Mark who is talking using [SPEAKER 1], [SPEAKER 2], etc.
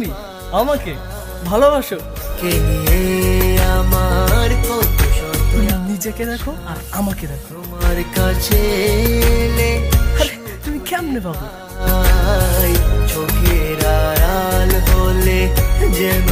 [SPEAKER 1] তুমি আমাকে ভালোবাসো?
[SPEAKER 2] কে নিয়ে আমার কত শত,
[SPEAKER 1] তুমি নিজেকে দেখো আর আমাকে দেখো।
[SPEAKER 2] তোমার কাছে এলে
[SPEAKER 1] আরে তুমি কেমনে পাবো?
[SPEAKER 2] চোখের আড়াল হলে যেন